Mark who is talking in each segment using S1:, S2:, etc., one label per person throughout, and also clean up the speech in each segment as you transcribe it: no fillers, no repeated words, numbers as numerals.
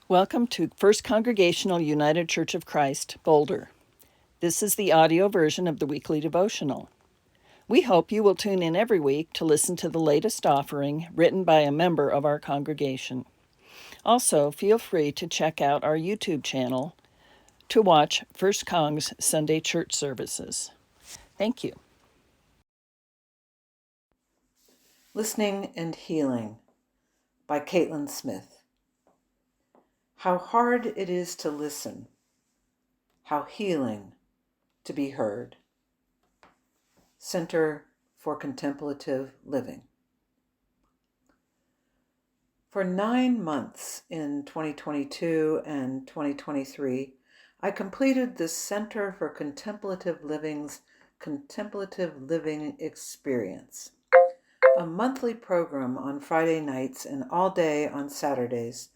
S1: Welcome to First Congregational United Church of Christ, Boulder. This is the audio version of the weekly devotional. We hope you will tune in every week to listen to the latest offering written by a member of our congregation. Also, feel free to check out our YouTube channel to watch First Cong's Sunday church services. Thank you.
S2: Listening and Healing by Caitlin Smith. How hard it is to listen, how healing to be heard. Center for Contemplative Living. For 9 months in 2022 and 2023, I completed the Center for Contemplative Living's Contemplative Living Experience, a monthly program on Friday nights and all day on Saturdays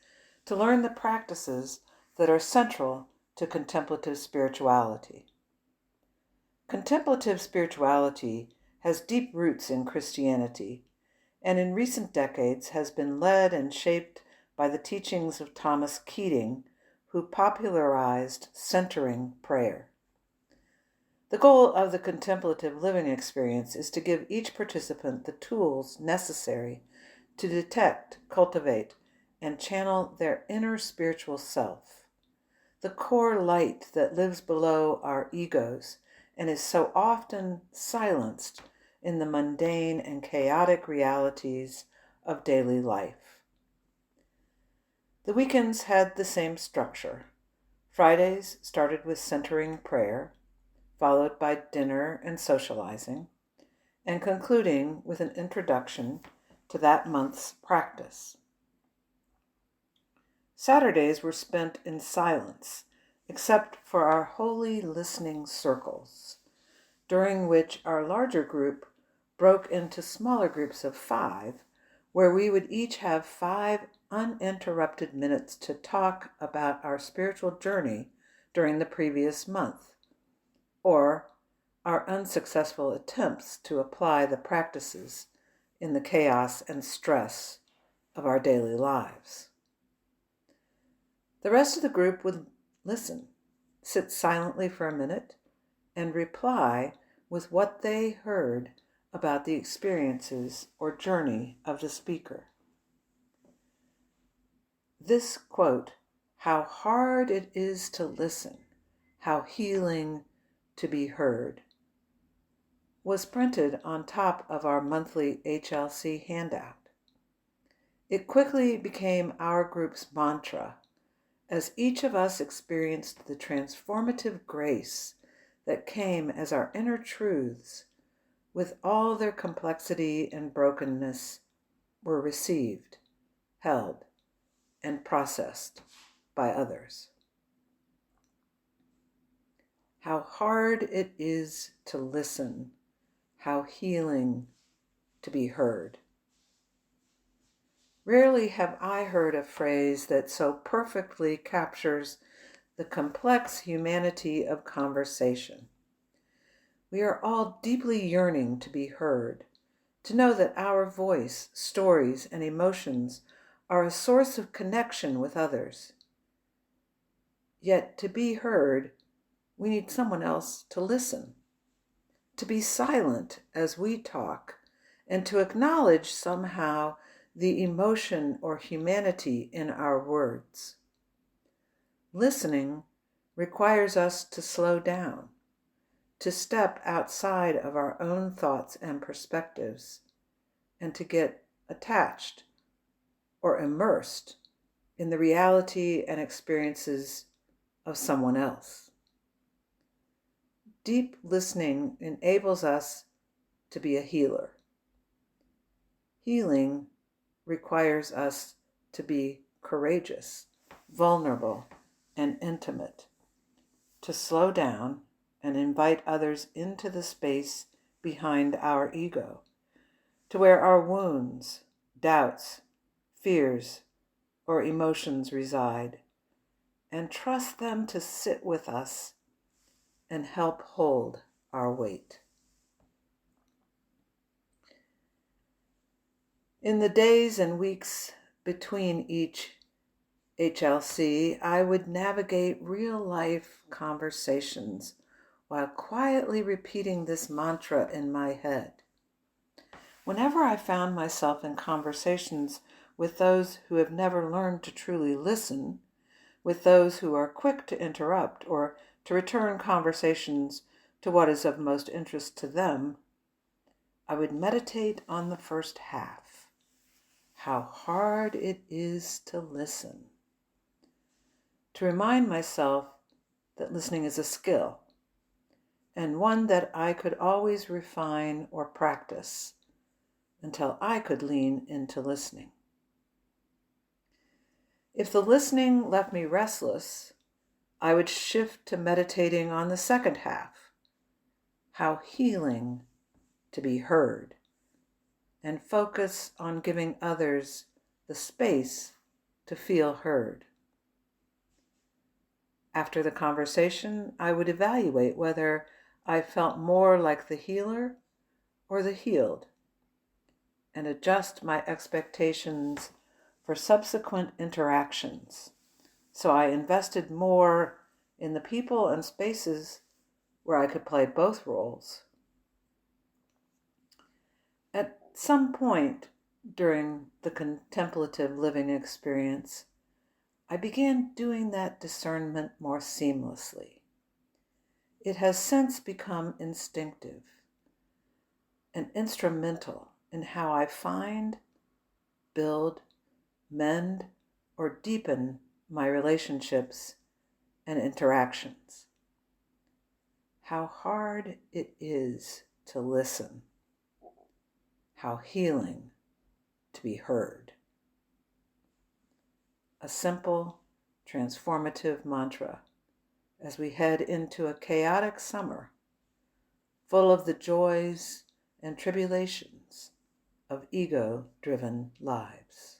S2: to learn the practices that are central to contemplative spirituality. Contemplative spirituality has deep roots in Christianity, and in recent decades has been led and shaped by the teachings of Thomas Keating, who popularized centering prayer. The goal of the contemplative living experience is to give each participant the tools necessary to detect, cultivate, and channel their inner spiritual self, the core light that lives below our egos and is so often silenced in the mundane and chaotic realities of daily life. The weekends had the same structure. Fridays started with centering prayer, followed by dinner and socializing, and concluding with an introduction to that month's practice. Saturdays were spent in silence, except for our holy listening circles, during which our larger group broke into smaller groups of 5, where we would each have 5 uninterrupted minutes to talk about our spiritual journey during the previous month, or our unsuccessful attempts to apply the practices in the chaos and stress of our daily lives. The rest of the group would listen, sit silently for a minute, and reply with what they heard about the experiences or journey of the speaker. This quote, "How hard it is to listen, how healing to be heard," was printed on top of our monthly HLC handout. It quickly became our group's mantra as each of us experienced the transformative grace that came as our inner truths, with all their complexity and brokenness, were received, held, and processed by others. How hard it is to listen, how healing to be heard. Rarely have I heard a phrase that so perfectly captures the complex humanity of conversation. We are all deeply yearning to be heard, to know that our voice, stories, and emotions are a source of connection with others. Yet to be heard, we need someone else to listen, to be silent as we talk, and to acknowledge somehow the emotion or humanity in our words. Listening requires us to slow down, to step outside of our own thoughts and perspectives, and to get attached or immersed in the reality and experiences of someone else. Deep listening enables us to be a healer. Healing requires us to be courageous, vulnerable, and intimate, to slow down and invite others into the space behind our ego, to where our wounds, doubts, fears, or emotions reside, and trust them to sit with us and help hold our weight. In the days and weeks between each HLC, I would navigate real-life conversations while quietly repeating this mantra in my head. Whenever I found myself in conversations with those who have never learned to truly listen, with those who are quick to interrupt or to return conversations to what is of most interest to them, I would meditate on the first half, how hard it is to listen, to remind myself that listening is a skill and one that I could always refine or practice until I could lean into listening. If the listening left me restless, I would shift to meditating on the second half, how healing to be heard, and focus on giving others the space to feel heard. After the conversation, I would evaluate whether I felt more like the healer or the healed, and adjust my expectations for subsequent interactions. So I invested more in the people and spaces where I could play both roles. At some point during the contemplative living experience, I began doing that discernment more seamlessly. It has since become instinctive and instrumental in how I find, build, mend, or deepen my relationships and interactions. How hard it is to listen. How healing to be heard. A simple, transformative mantra as we head into a chaotic summer full of the joys and tribulations of ego-driven lives.